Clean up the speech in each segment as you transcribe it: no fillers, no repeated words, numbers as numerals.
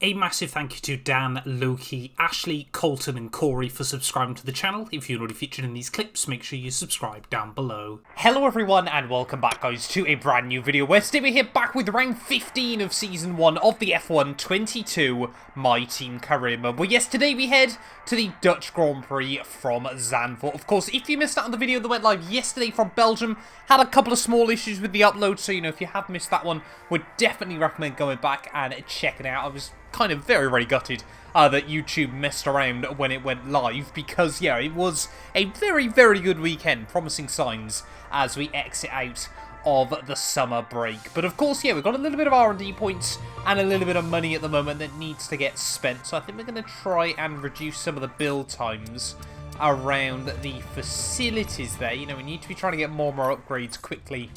A massive thank you to Dan, Loki, Ashley, Colton and Corey for subscribing to the channel. If you're already featured in these clips, make sure you subscribe down below. Hello everyone and welcome back guys to a brand new video where today we're here back with round 15 of season 1 of the F1 22 My Team Career Mode. Well yes, today we head to the Dutch Grand Prix from Zandvoort. Of course, if you missed out on the video that went live yesterday from Belgium, had a couple of small issues with the upload, so if you have missed that one, would definitely recommend going back and checking it out. I was kind of very gutted that YouTube messed around when it went live because, yeah, it was a very good weekend, promising signs as we exit out of the summer break. But of course, yeah, we've got a little bit of R&D points and a little bit of money at the moment that needs to get spent, so I think we're going to try and reduce some of the build times around the facilities there. We need to be trying to get more upgrades quickly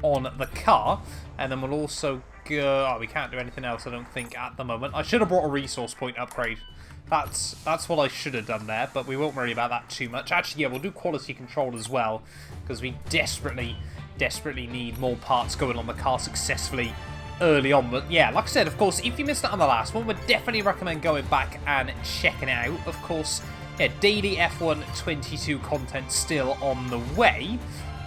on the car, and then we'll also go... Oh, we can't do anything else, I don't think, at the moment. I should have brought a resource point upgrade. That's what I should have done there, but we won't worry about that too much. Actually, yeah, we'll do quality control as well, because we desperately need more parts going on the car successfully early on. But yeah, like I said, of course, if you missed out on the last one, would definitely recommend going back and checking it out. Of course, yeah, daily F1 22 content still on the way.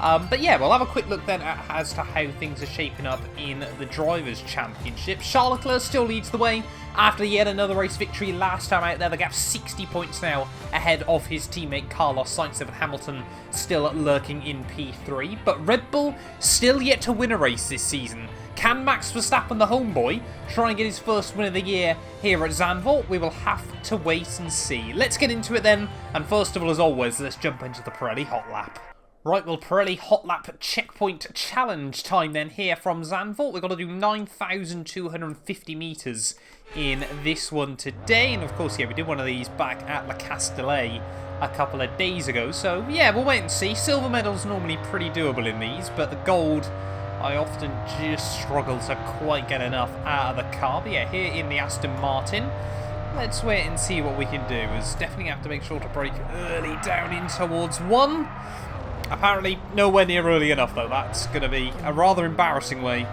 But yeah, we'll have a quick look then as to how things are shaping up in the Drivers' Championship. Charles Leclerc still leads the way after yet another race victory last time out there. The gap's 60 points now ahead of his teammate Carlos Sainz, with Hamilton still lurking in P3. But Red Bull still yet to win a race this season. Can Max Verstappen, the homeboy, try and get his first win of the year here at Zandvoort? We will have to wait and see. Let's get into it then, and first of all, as always, let's jump into the Pirelli Hotlap. Right, well, Pirelli Hotlap checkpoint challenge time then here from Zandvoort. We've got to do 9,250 metres in this one today. And of course, yeah, we did one of these back at La Castellet a couple of days ago. So yeah, we'll wait and see. Silver medal's normally pretty doable in these, but the gold, I often just struggle to quite get enough out of the car. But yeah, here in the Aston Martin, let's wait and see what we can do. Is definitely have to make sure to brake early down in towards one. Apparently nowhere near early enough though. That's going to be a rather embarrassing way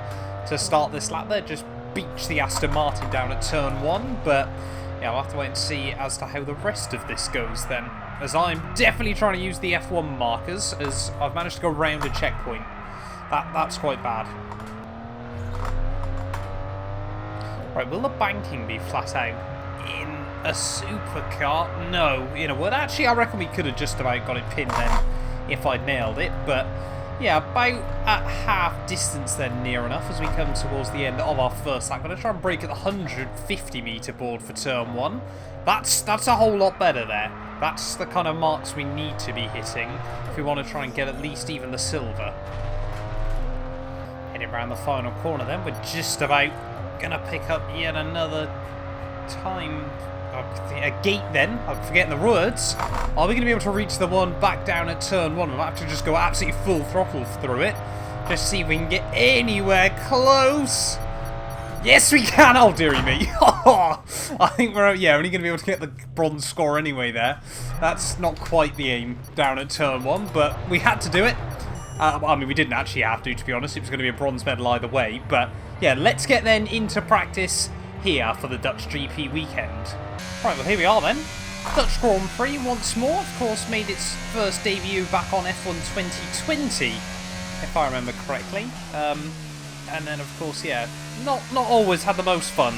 to start this lap there. Just beach the Aston Martin down at turn 1. But yeah, I'll have to wait and see as to how the rest of this goes then, as I'm definitely trying to use the F1 markers, as I've managed to go round a checkpoint. That's quite bad. Right, will the banking be flat out in a supercar? No. You know what, actually I reckon we could have just about got it pinned then if I'd nailed it, but yeah, about at half distance then, near enough, as we come towards the end of our first lap. I'm going to try and brake at the 150 metre board for turn 1. That's a whole lot better there. That's the kind of marks we need to be hitting if we want to try and get at least even the silver. Heading around the final corner then, we're just about going to pick up yet another time... a gate then, I'm forgetting the words. Are we going to be able to reach the one back down at turn 1? We'll have to just go absolutely full throttle through it. Just see if we can get anywhere close. Yes, we can! Oh, dearie me. I think we're, yeah, only going to be able to get the bronze score anyway there. That's not quite the aim down at turn 1, but we had to do it. I mean, we didn't actually have to be honest. It was going to be a bronze medal either way. But yeah, let's get then into practice here for the Dutch GP weekend. Right, well here we are then. Dutch Grand Prix once more, of course, made its first debut back on F1 2020, if I remember correctly. And then of course, yeah, not always had the most fun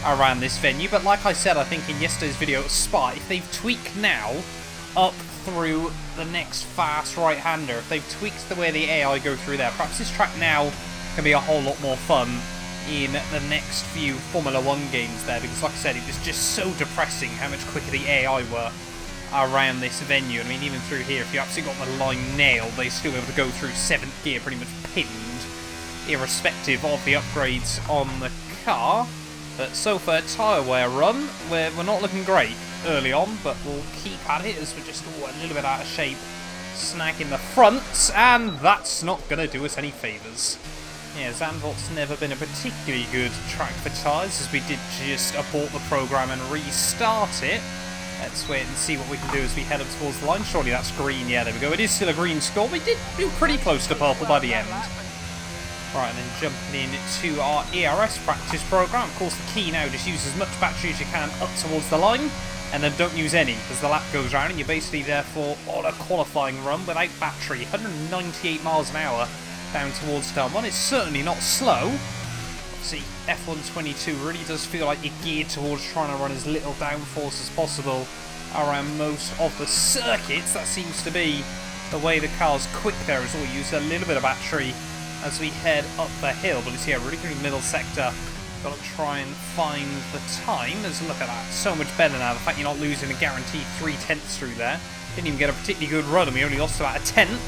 around this venue, but like I said, I think in yesterday's video at Spa, if they've tweaked now up through the next fast right-hander, if they've tweaked the way the AI go through there, perhaps this track now can be a whole lot more fun in the next few Formula 1 games there, because like I said, it was just so depressing how much quicker the AI were around this venue. I mean, even through here, if you absolutely got the line nailed, they still be able to go through 7th gear pretty much pinned, irrespective of the upgrades on the car. But so far, tyre wear run, we're not looking great early on, but we'll keep at it as we're just a little bit out of shape, snagging the front, and that's not going to do us any favours. Yeah, Zandvoort's never been a particularly good track for tyres, as we did just abort the programme and restart it. Let's wait and see what we can do as we head up towards the line. Surely that's green. Yeah, there we go. It is still a green score. We did do pretty close to purple by the end. Right, and then jumping into our ERS practice program. Of course, the key now, just use as much battery as you can up towards the line, and then don't use any as the lap goes round, and you're basically therefore on a qualifying run without battery. 198 miles an hour down towards turn 1. It's certainly not slow. See, F122 really does feel like you're geared towards trying to run as little downforce as possible around most of the circuits. That seems to be the way the car's quick there as well. Use a little bit of battery as we head up the hill, but it's, yeah, really good middle sector. Got to try and find the time. Let's look at that. So much better now. The fact you're not losing a guaranteed 3/10 through there. Didn't even get a particularly good run, and we only lost about a 10th.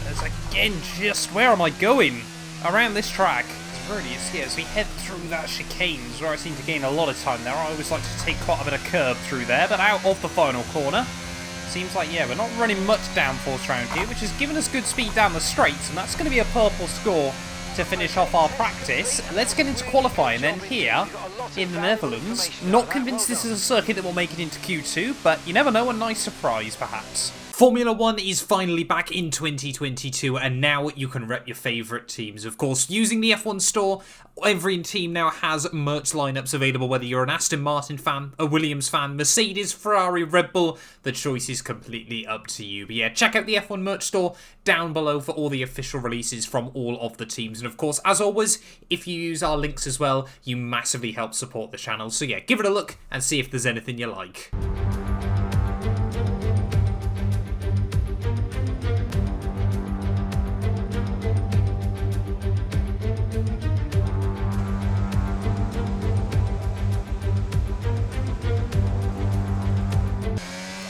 There's again just where am I going around this track? It's really, as we head through that chicanes where I seem to gain a lot of time there. I always like to take quite a bit of curb through there, but out of the final corner. Seems like, yeah, we're not running much downforce around here, which has given us good speed down the straights, and that's going to be a purple score to finish off our practice. Let's get into qualifying then here in the Netherlands. Not convinced this is a circuit that will make it into Q2, but you never know, a nice surprise perhaps. Formula 1 is finally back in 2022, and now you can rep your favourite teams. Of course, using the F1 store, every team now has merch lineups available, whether you're an Aston Martin fan, a Williams fan, Mercedes, Ferrari, Red Bull, the choice is completely up to you. But yeah, check out the F1 merch store down below for all the official releases from all of the teams. And of course, as always, if you use our links as well, you massively help support the channel. So yeah, give it a look and see if there's anything you like.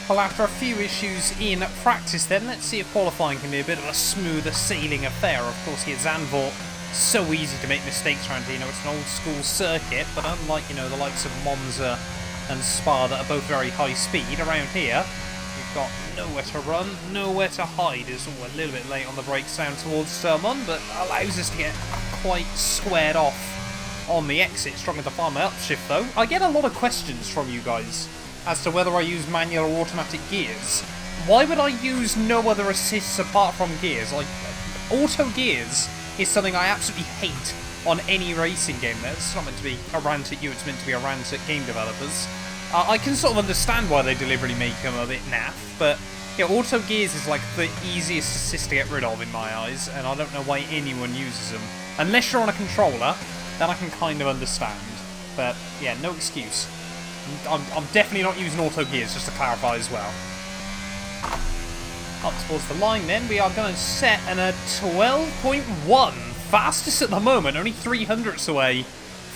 Well, after a few issues in practice then, let's see if qualifying can be a bit of a smoother sailing affair. Of course, here at ZANDVOORT, so easy to make mistakes around here. You know, it's an old school circuit, but unlike, you know, the likes of Monza and Spa that are both very high speed, around here, we've got nowhere to run, nowhere to hide. It's all a little bit late on the brakes down towards turn 1, but allows us to get quite squared off on the exit. Struggling to find my upshift though. I get a lot of questions from you guys as to whether I use manual or automatic gears. Why would I use no other assists apart from gears? Like, auto gears is something I absolutely hate on any racing game. It's not meant to be a rant at you, it's meant to be a rant at game developers. I can sort of understand why they deliberately make them a bit naff, but yeah, auto gears is like the easiest assist to get rid of in my eyes, and I don't know why anyone uses them. Unless you're on a controller, then I can kind of understand. But yeah, no excuse. I'm definitely not using auto gears, just to clarify as well. Up towards the line then, we are going to set an 12.1. Fastest at the moment, only 300ths away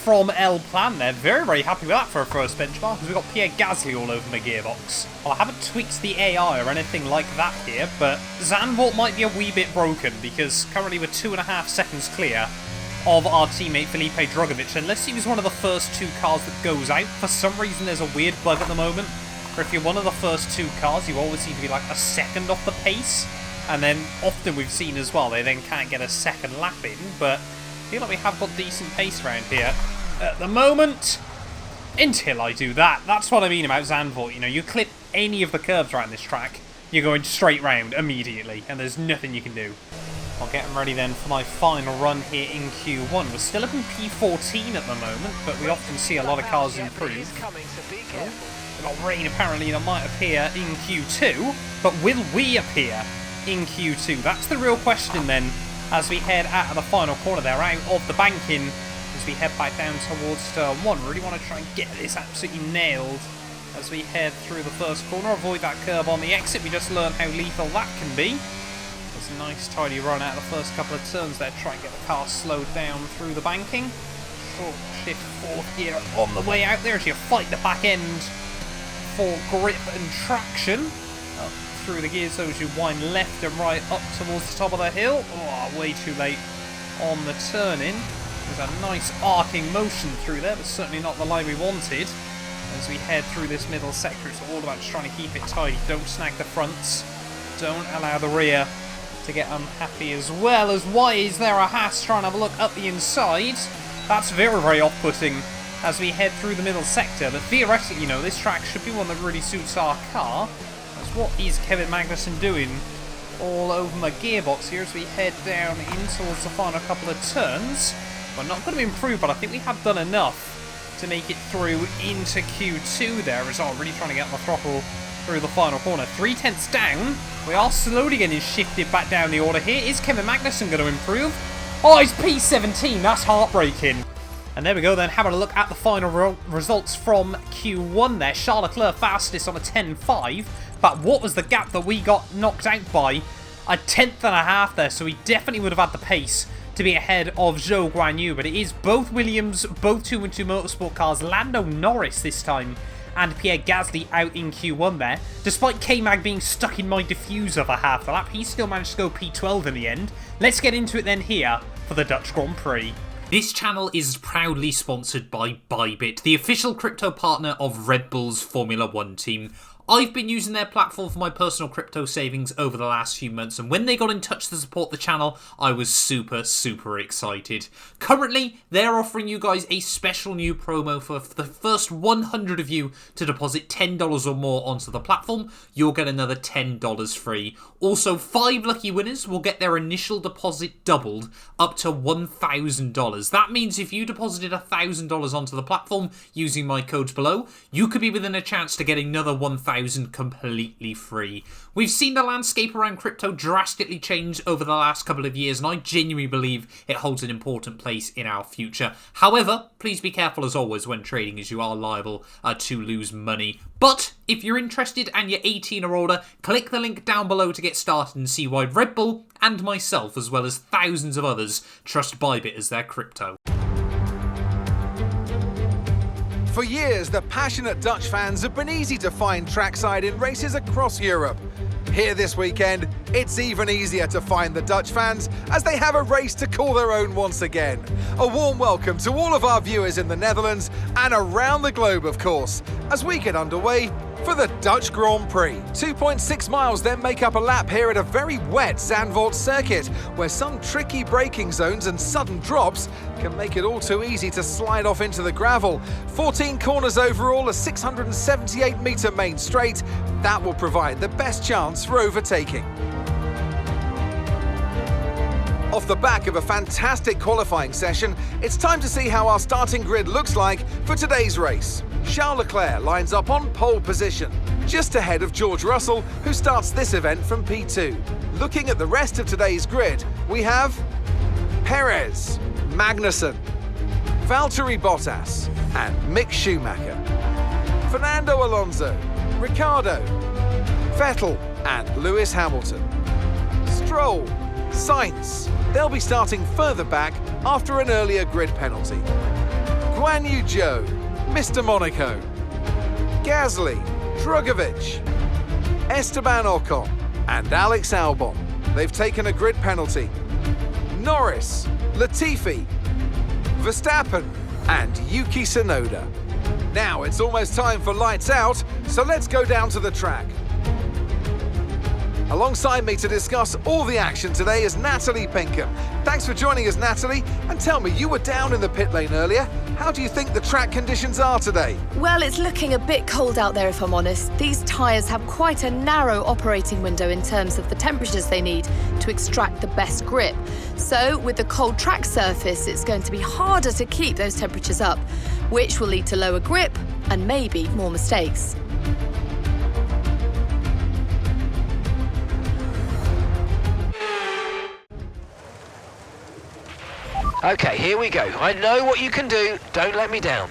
from El Plan there. Very, very happy with that for a first benchmark, because we've got Pierre Gasly all over my gearbox. Well, I haven't tweaked the AI or anything like that here, but ZANDVOORT might be a wee bit broken, because currently we're 2.5 seconds clear of our teammate Felipe Drugovich, unless he was one of the first 2 cars that goes out. For some reason there's a weird bug at the moment where if you're one of the first 2 cars, you always seem to be like a second off the pace, and then often we've seen as well they then can't get a second lap in. But I feel like we have got decent pace around here at the moment, until I do that. That's what I mean about ZANDVOORT. You know, you clip any of the curves around this track, you're going straight round immediately, and there's nothing you can do. I'll get ready then for my final run here in Q1. We're still up in P14 at the moment, but we often see a lot of cars improve. We've got rain apparently that might appear in Q2, but will we appear in Q2? That's the real question then, as we head out of the final corner there, out of the banking, as we head back down towards turn 1. Really want to try and get this absolutely nailed as we head through the first corner. Avoid that curb on the exit. We just learned how lethal that can be. A nice tidy run out of the first couple of turns there, try and get the car slowed down through the banking. Short shift 4th gear on the way out there as you fight the back end for grip and traction. Up through the gears so as you wind left and right up towards the top of the hill. Oh, way too late on the turn-in. There's a nice arcing motion through there, but certainly not the line we wanted. As we head through this middle sector, it's all about just trying to keep it tidy. Don't snag the fronts. Don't allow the rear to get unhappy as well. As why is there a Haas trying to have a look up the inside? That's very, very off-putting as we head through the middle sector. But theoretically, you know, this track should be one that really suits our car. As what is Kevin Magnussen doing all over my gearbox here as we head down in towards the final couple of turns. We're not going to improve, but I think we have done enough to make it through into Q2 there as I'm really trying to get my throttle through the final corner. 3/10 down. We are slowly getting shifted back down the order here. Is Kevin Magnussen going to improve? Oh, he's P17. That's heartbreaking. And there we go then, having a look at the final results from Q1 there. Charles Leclerc fastest on a 10.5. But what was the gap that we got knocked out by? A 1/10.5 there, so we definitely would have had the pace to be ahead of Zhou Guanyu. But it is both Williams, both 212 Motorsport cars, Lando Norris this time, and Pierre Gasly out in Q1 there. Despite K-Mag being stuck in my diffuser for half the lap, he still managed to go P12 in the end. Let's get into it then here for the Dutch Grand Prix. This channel is proudly sponsored by Bybit, the official crypto partner of Red Bull's Formula 1 team. I've been using their platform for my personal crypto savings over the last few months, and when they got in touch to support the channel, I was super excited. Currently, they're offering you guys a special new promo for the first 100 of you to deposit $10 or more onto the platform. You'll get another $10 free. Also, 5 lucky winners will get their initial deposit doubled up to $1,000. That means if you deposited $1,000 onto the platform using my codes below, you could be within a chance to get another $1,000 completely free. We've seen the landscape around crypto drastically change over the last couple of years, and I genuinely believe it holds an important place in our future. However, please be careful as always when trading, as you are liable to lose money. But if you're interested and you're 18 or older, click the link down below to get started and see why Red Bull and myself, as well as thousands of others, trust Bybit as their crypto. For years, the passionate Dutch fans have been easy to find trackside in races across Europe. Here this weekend, it's even easier to find the Dutch fans as they have a race to call their own once again. A warm welcome to all of our viewers in the Netherlands and around the globe, of course, as we get underway for the Dutch Grand Prix. 2.6 miles then make up a lap here at a very wet ZANDVOORT circuit, where some tricky braking zones and sudden drops can make it all too easy to slide off into the gravel. 14 corners overall, a 678-metre main straight. That will provide the best chance for overtaking. Off the back of a fantastic qualifying session, it's time to see how our starting grid looks like for today's race. Charles Leclerc lines up on pole position, just ahead of George Russell, who starts this event from P2. Looking at the rest of today's grid, we have Perez, Magnussen, Valtteri Bottas and Mick Schumacher, Fernando Alonso, Ricciardo, Vettel and Lewis Hamilton, Stroll, Sainz. They'll be starting further back after an earlier grid penalty. Guan Yu Zhou, Mr. Monaco, Gasly, Drugovich, Esteban Ocon and Alex Albon. They've taken a grid penalty. Norris, Latifi, Verstappen and Yuki Tsunoda. Now it's almost time for lights out, so let's go down to the track. Alongside me to discuss all the action today is Natalie Pinkham. Thanks for joining us, Natalie. And tell me, you were down in the pit lane earlier. How do you think the track conditions are today? Well, it's looking a bit cold out there, if I'm honest. These tyres have quite a narrow operating window in terms of the temperatures they need to extract the best grip. So, with the cold track surface, it's going to be harder to keep those temperatures up, which will lead to lower grip and maybe more mistakes. Okay, here we go. I know what you can do. Don't let me down.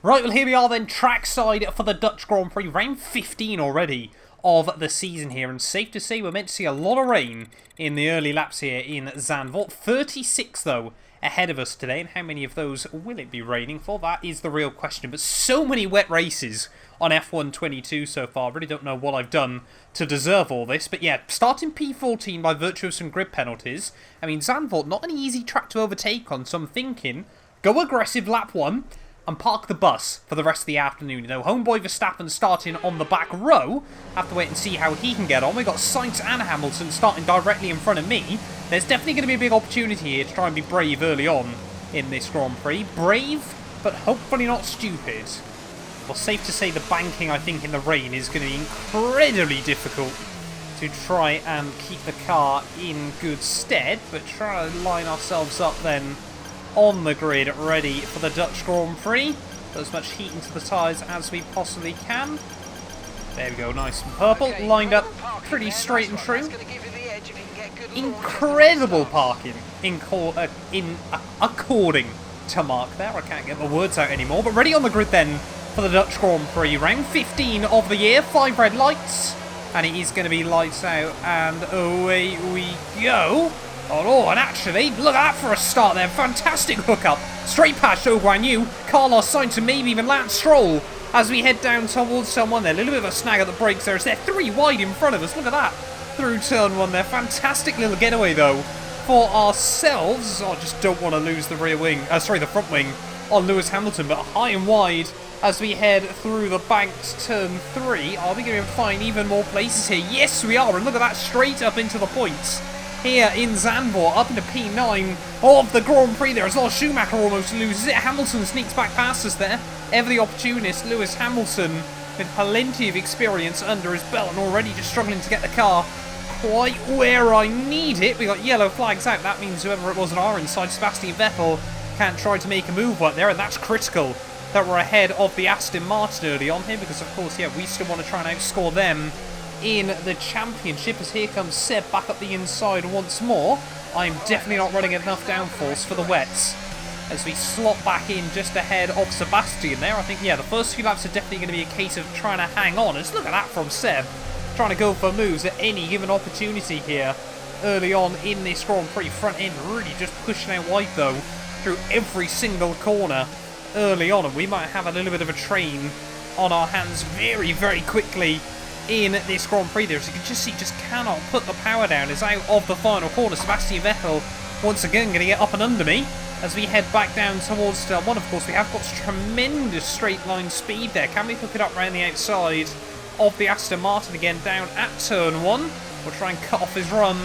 Right, well here we are then, trackside for the Dutch Grand Prix. Round 15 already of the season here, and safe to say we're meant to see a lot of rain in the early laps here in ZANDVOORT. 36 though ahead of us today, and how many of those will it be raining for? That is the real question. But so many wet races on F1 22 so far. I really don't know what I've done to deserve all this. But yeah, starting P14 by virtue of some grid penalties. I mean, ZANDVOORT, not an easy track to overtake on, so I'm thinking, go aggressive lap 1 and park the bus for the rest of the afternoon. You know, homeboy Verstappen starting on the back row. Have to wait and see how he can get on. We've got Sainz and Hamilton starting directly in front of me. There's definitely going to be a big opportunity here to try and be brave early on in this Grand Prix. Brave, but hopefully not stupid. Well, safe to say the banking, I think, in the rain is going to be incredibly difficult to to try and keep the car in good stead, but try to line ourselves up then on the grid, ready for the Dutch Grand Prix. Put as much heat into the tyres as we possibly can. There we go, nice and purple, lined up pretty straight and true. Incredible parking according to Mark there. I can't get the words out anymore, but ready on the grid then for the Dutch Grand Prix. Round 15 of the year, 5 red lights, and it is going to be lights out, and away we go. Oh, and actually, look at that for a start there. Fantastic hookup. Straight past Guan Yu, Carlos Sainz, and maybe even Lance Stroll as we head down towards turn 1 there. A little bit of a snag at the brakes there. They're 3 wide in front of us. Look at that. Through turn 1 there. Fantastic little getaway, though, for ourselves. Oh, I just don't want to lose the rear wing. The front wing on Lewis Hamilton, but high and wide as we head through the banks turn 3. Are we going to be able to find even more places here? Yes, we are. And look at that, straight up into the points here in Zandvoort, up into P9 of the Grand Prix there as well. Schumacher almost loses it. Hamilton sneaks back past us there. Ever the opportunist, Lewis Hamilton, with plenty of experience under his belt and already just struggling to get the car quite where I need it. We got yellow flags out. That means whoever it was on our inside, Sebastian Vettel, can't try to make a move right there, and that's critical that we're ahead of the Aston Martin early on here, because of course, yeah, we still want to try and outscore them in the championship. As here comes Seb back up the inside once more. I'm definitely not running enough downforce for the wets as we slot back in just ahead of Sebastian there. I think, yeah, the first few laps are definitely going to be a case of trying to hang on. Just look at that from Seb, trying to go for moves at any given opportunity here early on in this Grand Prix. Front end really just pushing out wide though through every single corner early on, and we might have a little bit of a train on our hands very, very quickly in this Grand Prix there. As you can just see, just cannot put the power down. Is out of the final corner. Sebastian Vettel once again going to get up and under me as we head back down towards turn 1. Of course, we have got tremendous straight line speed there. Can we hook it up around the outside of the Aston Martin again down at turn 1? We'll try and cut off his run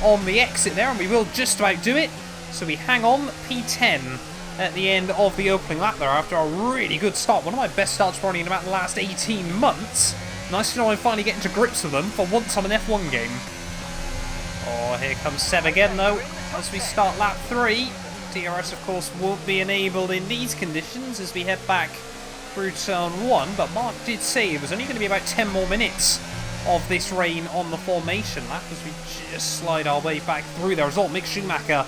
on the exit there, and we will just about do it. So we hang on, P10 at the end of the opening lap there after a really good start. One of my best starts running in about the last 18 months. Nice to know I'm finally getting to grips with them for once on an F1 game. Oh, here comes Seb again though as we start lap 3. DRS of course won't be enabled in these conditions as we head back through turn 1, but Mark did say it was only going to be about 10 more minutes of this rain on the formation lap as we just slide our way back through there. As all Mick Schumacher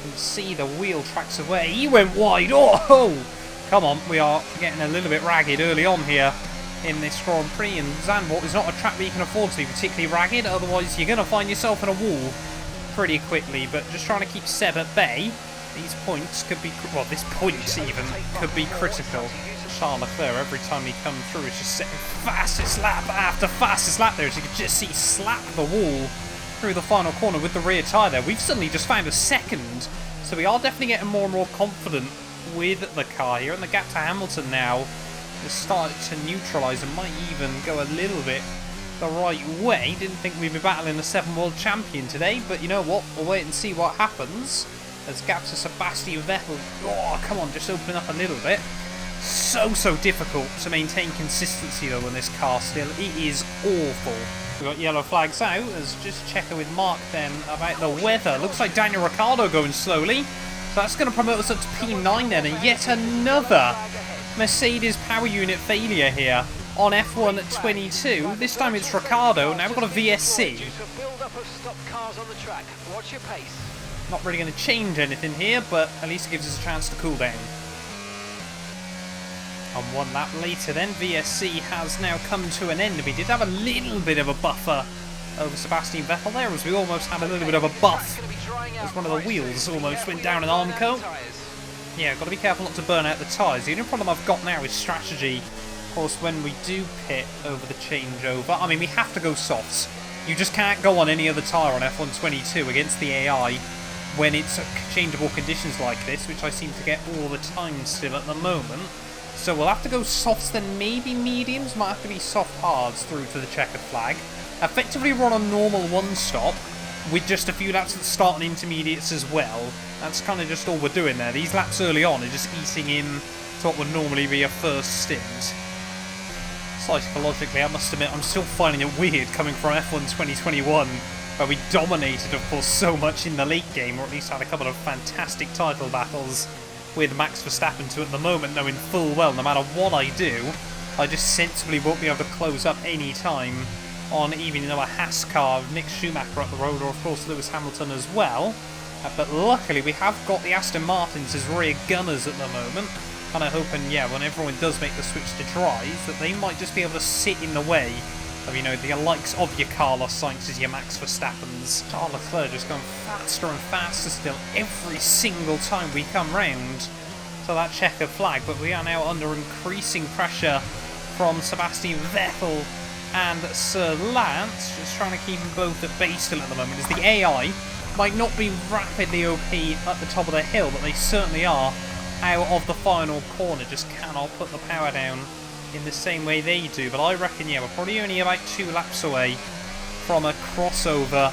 can see the wheel tracks away. He went wide. Oh, come on, we are getting a little bit ragged early on here in this Grand Prix, and Zandvoort is not a track where you can afford to be particularly ragged, otherwise you're going to find yourself in a wall pretty quickly. But just trying to keep Seb at bay. These points could be, well, this point even could be critical. Charles Leclerc, every time he comes through, is just setting fastest lap after fastest lap there, as you can just see slap the wall through the final corner with the rear tyre there. We've suddenly just found a second, so we are definitely getting more and more confident with the car here, and the gap to Hamilton now has started to neutralise and might even go a little bit the right way. Didn't think we'd be battling the 7 world champion today, but you know what, we'll wait and see what happens as gap to Sebastian Vettel. Oh, come on, just opening up a little bit. So difficult to maintain consistency though in this car still. It is awful. We've got yellow flags out as just checking with Mark then about the weather. Looks like Daniel Ricciardo going slowly, so that's going to promote us up to P9 then, and yet another Mercedes power unit failure here on F1 22. This time it's Ricciardo. Now we've got a VSC. Not really going to change anything here, but at least it gives us a chance to cool down. And 1 lap later then, VSC has now come to an end. We did have a little bit of a buffer over Sebastian Vettel there, as we almost had a little bit of a buff as one of the wheels almost went down an Armco. Yeah, got to be careful not to burn out the tyres. The only problem I've got now is strategy. Of course, when we do pit over the changeover, I mean, we have to go softs. You just can't go on any other tyre on F1 22 against the AI when it's changeable conditions like this, which I seem to get all the time still at the moment. So we'll have to go softs, then maybe mediums. Might have to be soft hards through to the checkered flag. Effectively run a normal 1-stop with just a few laps at the start and intermediates as well. That's kind of just all we're doing there. These laps early on are just eating in to what would normally be a first stint. Psychologically, I must admit, I'm still finding it weird coming from F1 2021, where we dominated, of course, so much in the late game, or at least had a couple of fantastic title battles with Max Verstappen, to at the moment knowing full well, no matter what I do, I just sensibly won't be able to close up any time on even, a Haas car, Mick Schumacher up the road, or of course Lewis Hamilton as well. But luckily we have got the Aston Martins as rear gunners at the moment, and I'm hoping, when everyone does make the switch to drive, that they might just be able to sit in the way of, the likes of your Carlos Sainz's, your Max Verstappen's. Charles Leclerc just going faster and faster still every single time we come round to that checkered flag, but we are now under increasing pressure from Sebastian Vettel and Sir Lance, just trying to keep them both at bay still at the moment, as the AI might not be rapidly OP at the top of the hill, but they certainly are out of the final corner, just cannot put the power down in the same way they do. But I reckon, we're probably only about 2 laps away from a crossover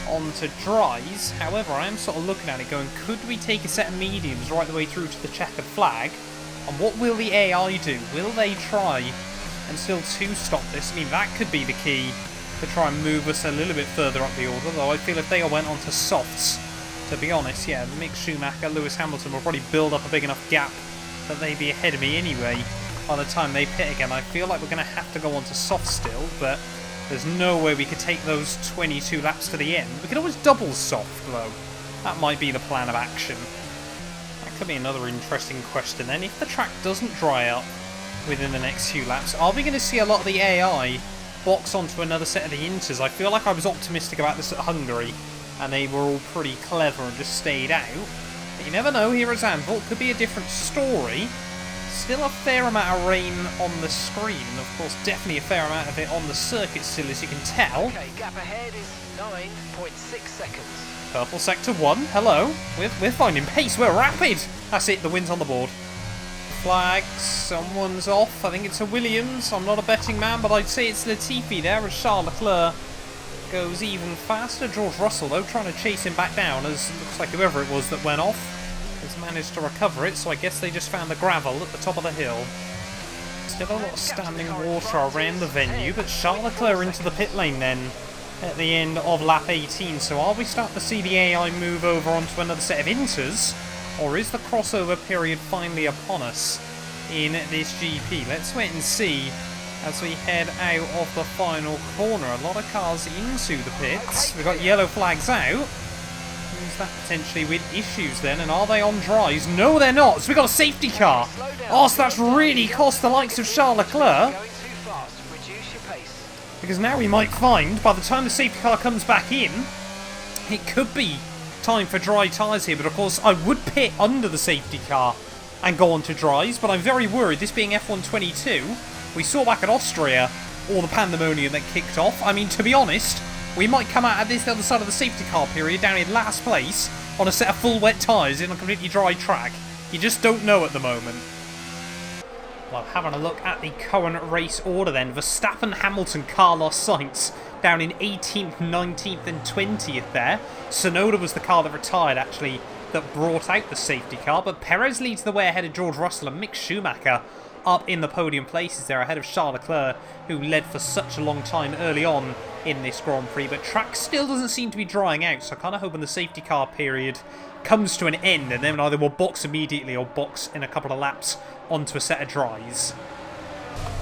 onto dries. However, I am sort of looking at it going, could we take a set of mediums right the way through to the checkered flag? And what will the AI do? Will they try and still two-stop this? I mean, that could be the key to try and move us a little bit further up the order, though I feel if they went onto softs, to be honest, Mick Schumacher, Lewis Hamilton will probably build up a big enough gap that they'd be ahead of me anyway by the time they pit again. I feel like we're going to have to go onto soft still, but there's no way we could take those 22 laps to the end. We could always double soft, though. That might be the plan of action. That could be another interesting question then. If the track doesn't dry up within the next few laps, are we going to see a lot of the AI box onto another set of the inters? I feel like I was optimistic about this at Hungary, and they were all pretty clever and just stayed out. But you never know, here at Zandvoort could be a different story. Still a fair amount of rain on the screen, and of course definitely a fair amount of it on the circuit still, as you can tell. Okay, gap ahead is 9.6 seconds. Purple sector 1, hello. We're finding pace, we're rapid. That's it, the win's on the board. Flag, someone's off. I think it's a Williams. I'm not a betting man, but I'd say it's Latifi there as Charles Leclerc goes even faster. George Russell, though, trying to chase him back down, as it looks like whoever it was that went off has managed to recover it, so I guess they just found the gravel at the top of the hill. Still a lot of standing water around the venue, but Charles Leclerc into the pit lane then at the end of lap 18. So are we starting to see the AI move over onto another set of inters? Or is the crossover period finally upon us in this GP? Let's wait and see as we head out of the final corner. A lot of cars into the pits. We've got yellow flags out. Is that potentially with issues then? And are they on dries? No, they're not. So we've got a safety car. Oh, so that's really cost the likes of Charles Leclerc. Because now we might find, by the time the safety car comes back in, it could be time for dry tyres here, but of course I would pit under the safety car and go on to dries, but I'm very worried, this being F1 22, we saw back at Austria all the pandemonium that kicked off. I mean, to be honest, we might come out at this other side of the safety car period down in last place on a set of full wet tyres in a completely dry track. You just don't know at the moment. Well, having a look at the current race order then, Verstappen, Hamilton, Carlos Sainz down in 18th, 19th and 20th there. Tsunoda was the car that retired, actually, that brought out the safety car, but Perez leads the way ahead of George Russell, and Mick Schumacher up in the podium places there ahead of Charles Leclerc, who led for such a long time early on in this Grand Prix, but track still doesn't seem to be drying out, so I'm kind of hoping the safety car period comes to an end, and then either we'll box immediately or box in a couple of laps onto a set of dries.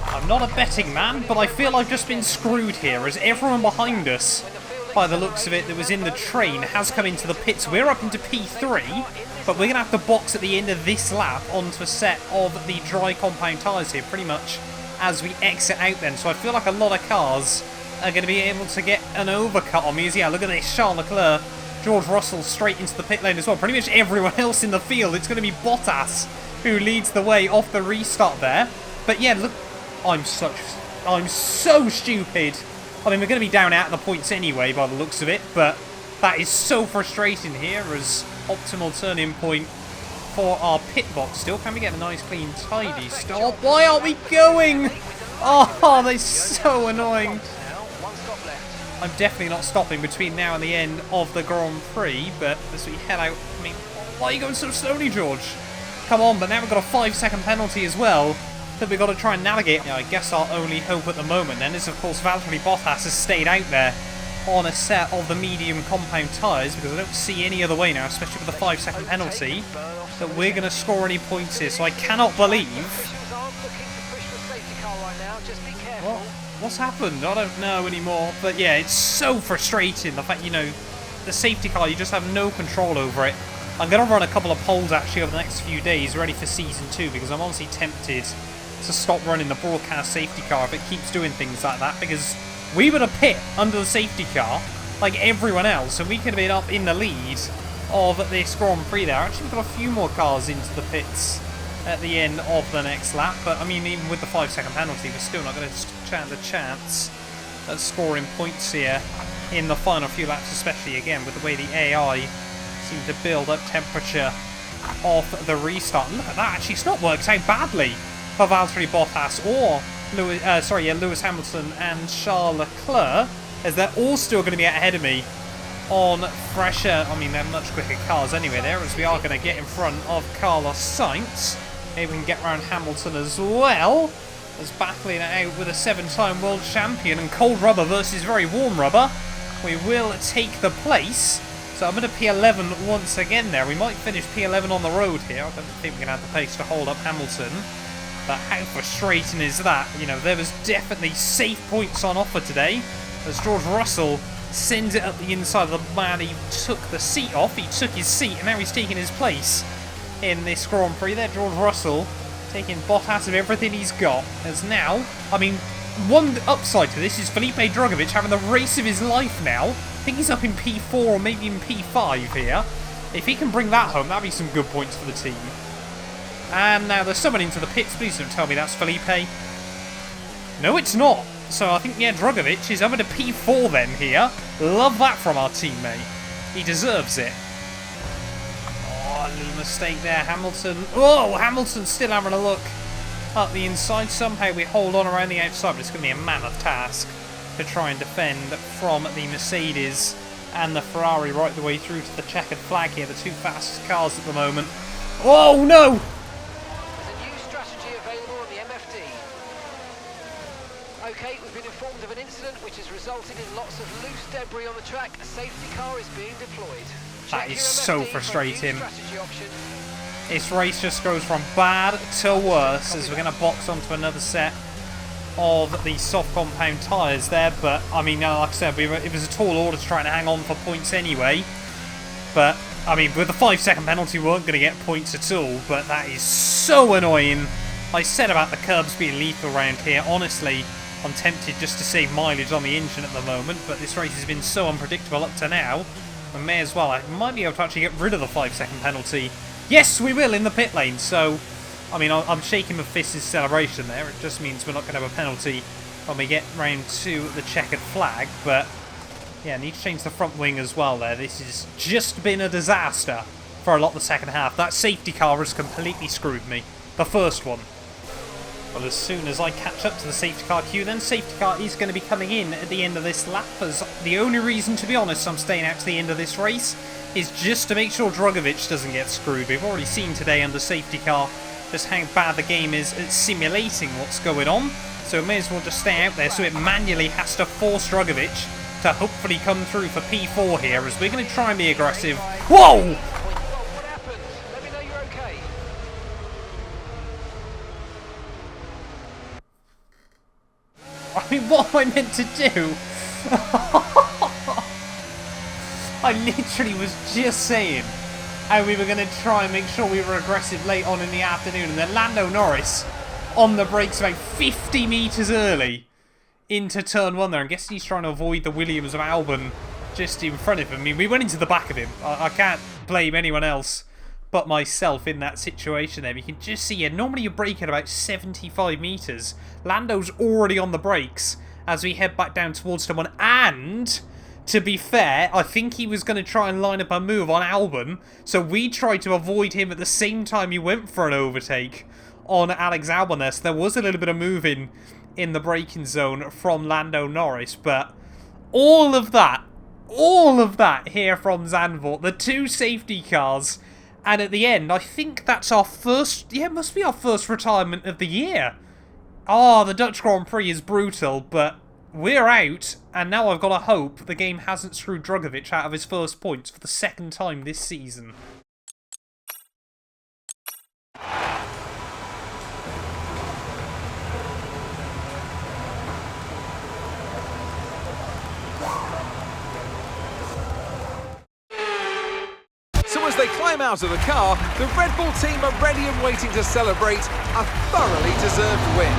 I'm not a betting man, but I feel I've just been screwed here, as everyone behind us, by the looks of it, that was in the train has come into the pits. We're up into P3, but we're going to have to box at the end of this lap onto a set of the dry compound tyres here, pretty much as we exit out then. So I feel like a lot of cars are going to be able to get an overcut on me. As, look at this, Charles Leclerc, George Russell straight into the pit lane as well. Pretty much everyone else in the field, it's going to be Bottas who leads the way off the restart there. But look, I'm so stupid. I mean, we're going to be down out of the points anyway by the looks of it, but that is so frustrating here as optimal turning point for our pit box still. Can we get a nice, clean, tidy stop? Why aren't we going? Oh, they're so annoying. I'm definitely not stopping between now and the end of the Grand Prix, but as we head out, why are you going so slowly, George? Come on, but now we've got a 5-second penalty as well that we've got to try and navigate. Yeah, I guess our only hope at the moment then is, of course, Valtteri Bottas has stayed out there on a set of the medium compound tyres, because I don't see any other way now, especially with the 5-second penalty, that we're going to score any points here. So I cannot believe... Well, what's happened? I don't know anymore. But yeah, it's so frustrating. The fact, you know, the safety car, you just have no control over it. I'm going to run a couple of polls actually over the next few days, ready for Season 2, because I'm honestly tempted to stop running the broadcast safety car if it keeps doing things like that, because we were to pit under the safety car like everyone else, and we could have been up in the lead of this Grand Prix there. Actually, we've got a few more cars into the pits at the end of the next lap, but I mean, even with the 5-second penalty, we're still not going to stand a chance at scoring points here in the final few laps, especially again with the way the AI seem to build up temperature off the restart. And look at that, actually it's not worked out badly for Valtteri Bottas or Lewis Hamilton and Charles Leclerc, as they're all still going to be ahead of me on fresher, I mean they're much quicker cars anyway there, as we are going to get in front of Carlos Sainz. Maybe we can get around Hamilton as well, as battling it out with a 7-time world champion, and cold rubber versus very warm rubber. We will take the place. So I'm going to P11 once again there. We might finish P11 on the road here. I don't think we're going to have the pace to hold up Hamilton. But how frustrating is that? You know, there was definitely safe points on offer today, as George Russell sends it up the inside of the man he took the seat off. He took his seat and now he's taking his place in this Grand Prix there. George Russell taking Bottas of everything he's got. As now, I mean, one upside to this is Felipe Drugovich having the race of his life now. I think he's up in P4 or maybe in P5 here. If he can bring that home, that'd be some good points for the team. And now there's someone into the pits. Please don't tell me that's Felipe. No, it's not. So I think, yeah, Drugovich is over to P4 then here. Love that from our teammate. He deserves it. Oh, a little mistake there, Hamilton. Oh, Hamilton's still having a look up the inside. Somehow we hold on around the outside, but it's going to be a mammoth task to try and defend from the Mercedes and the Ferrari right the way through to the checkered flag here. The two fastest cars at the moment. Oh, no! There's a new strategy available on the MFD. Okay, we've been informed of an incident which has resulted in lots of loose debris on the track. A safety car is being deployed. That is so frustrating. This race just goes from bad to worse, as we're going to box onto another set of the soft compound tyres there. But, I mean, like I said, it was a tall order to try and hang on for points anyway. But, I mean, with the 5-second penalty, we weren't going to get points at all. But that is so annoying. I said about the curbs being lethal around here. Honestly, I'm tempted just to save mileage on the engine at the moment. But this race has been so unpredictable up to now. I may as well. I might be able to actually get rid of the 5-second penalty. Yes, we will in the pit lane. So, I mean, I'm shaking my fist in celebration there. It just means we're not going to have a penalty when we get round to the checkered flag. But, yeah, I need to change the front wing as well there. This has just been a disaster for a lot of the second half. That safety car has completely screwed me. The first one. Well, as soon as I catch up to the safety car queue, then safety car is going to be coming in at the end of this lap. As the only reason, to be honest, I'm staying out to the end of this race is just to make sure Drugovich doesn't get screwed. We've already seen today under safety car just how bad the game is at simulating what's going on. So it may as well just stay out there, so it manually has to force Drugovich to hopefully come through for P4 here, as we're going to try and be aggressive. Whoa! What happened? Let me know you're okay. I mean, what am I meant to do? I literally was just saying how we were going to try and make sure we were aggressive late on in the afternoon, and then Lando Norris on the brakes about 50 metres early into turn 1 there. I'm guessing he's trying to avoid the Williams of Albon just in front of him. I mean, we went into the back of him. I can't blame anyone else but myself in that situation there. You can just see here, normally you brake at about 75 metres. Lando's already on the brakes as we head back down towards turn 1, and to be fair, I think he was going to try and line up a move on Albon, so we tried to avoid him at the same time he went for an overtake on Alex Albon there. So there was a little bit of moving in the braking zone from Lando Norris, but all of that here from Zandvoort, the two safety cars, and at the end, I think that's our first, yeah, it must be our first retirement of the year Oh, the Dutch Grand Prix is brutal, but we're out, and now I've got to hope the game hasn't screwed Drugovich out of his first points for the second time this season. So as they climb out of the car, the Red Bull team are ready and waiting to celebrate a thoroughly deserved win.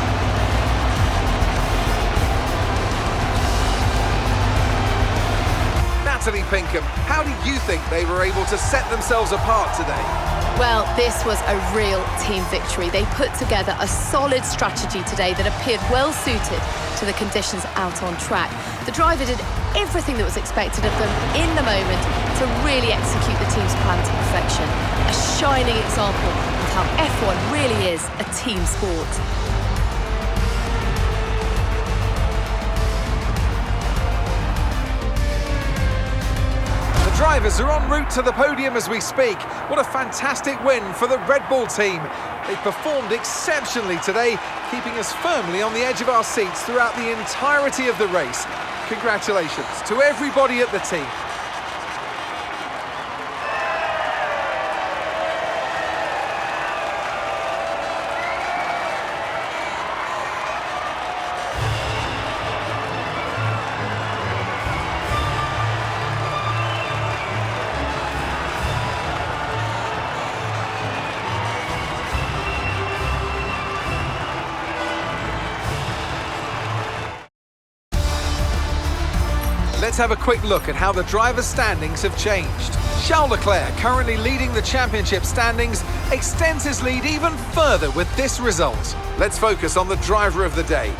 Natalie Pinkham, how do you think they were able to set themselves apart today? Well, this was a real team victory. They put together a solid strategy today that appeared well suited to the conditions out on track. The driver did everything that was expected of them in the moment to really execute the team's plan to perfection. A shining example of how F1 really is a team sport. Drivers are en route to the podium as we speak. What a fantastic win for the Red Bull team. They performed exceptionally today, keeping us firmly on the edge of our seats throughout the entirety of the race. Congratulations to everybody at the team. Let's have a quick look at how the drivers' standings have changed. Charles Leclerc, currently leading the championship standings, extends his lead even further with this result. Let's focus on the driver of the day.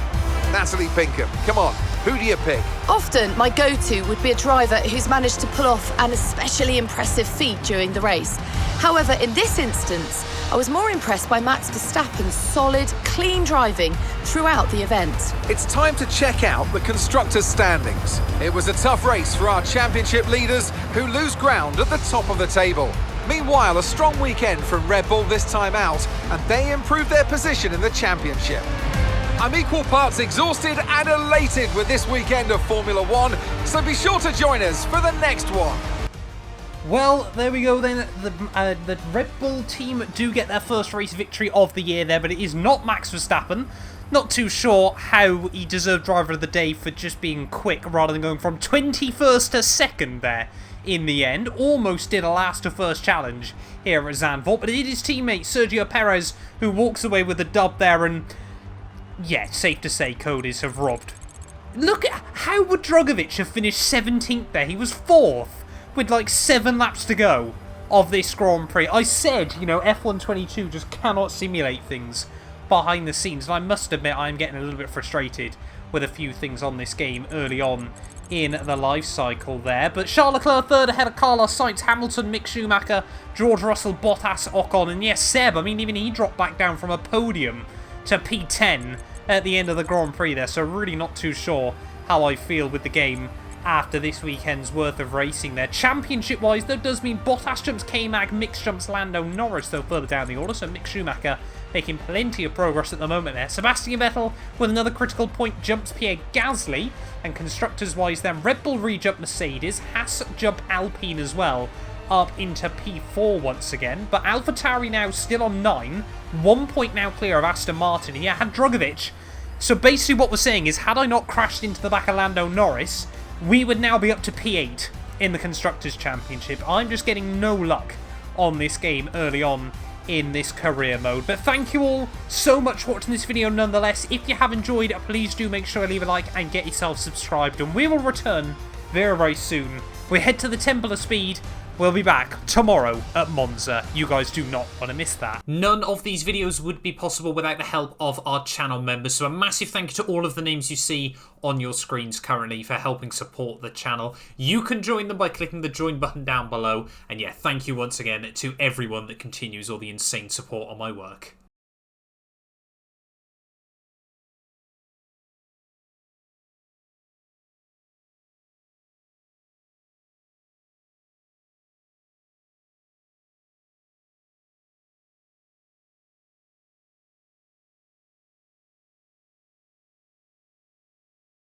Natalie Pinkham, come on, who do you pick? Often, my go-to would be a driver who's managed to pull off an especially impressive feat during the race. However, in this instance, I was more impressed by Max Verstappen's solid, clean driving throughout the event. It's time to check out the constructors' standings. It was a tough race for our championship leaders who lose ground at the top of the table. Meanwhile, a strong weekend from Red Bull this time out, and they improved their position in the championship. I'm equal parts exhausted and elated with this weekend of Formula One, so be sure to join us for the next one. Well, there we go then. The Red Bull team do get their first race victory of the year there, but it is not Max Verstappen. Not too sure how he deserved driver of the day for just being quick rather than going from 21st to 2nd there in the end. Almost did a last to first challenge here at Zandvoort, but it is his teammate Sergio Perez who walks away with the dub there, and yeah, safe to say Cody's have robbed. Look at how would Drugovich have finished 17th there? He was 4th with like 7 laps to go of this Grand Prix. I said, you know, F1 22 just cannot simulate things behind the scenes, and I must admit I'm getting a little bit frustrated with a few things on this game early on in the life cycle there. But Charles Leclerc third ahead of Carlos Sainz, Hamilton, Mick Schumacher, George Russell, Bottas, Ocon, and yes, Seb. I mean, even he dropped back down from a podium to P10 at the end of the Grand Prix there, so really not too sure how I feel with the game after this weekend's worth of racing there. Championship-wise, that does mean Bottas jumps K-Mag, Mick jumps Lando Norris, though further down the order, so Mick Schumacher making plenty of progress at the moment there. Sebastian Vettel with another critical point jumps Pierre Gasly, and constructors-wise then, Red Bull re-jump Mercedes, Haas jump Alpine as well, up into P4 once again, but AlphaTauri now still on 9, 1 point now clear of Aston Martin. He had Drugovich, so basically what we're saying is, had I not crashed into the back of Lando Norris, we would now be up to P8 in the Constructors' Championship. I'm just getting no luck on this game early on in this career mode. But thank you all so much for watching this video nonetheless. If you have enjoyed, please do make sure to leave a like and get yourself subscribed. And we will return very, very soon. We head to the Temple of Speed. We'll be back tomorrow at Monza. You guys do not want to miss that. None of these videos would be possible without the help of our channel members. So a massive thank you to all of the names you see on your screens currently for helping support the channel. You can join them by clicking the join button down below. And yeah, thank you once again to everyone that continues all the insane support on my work.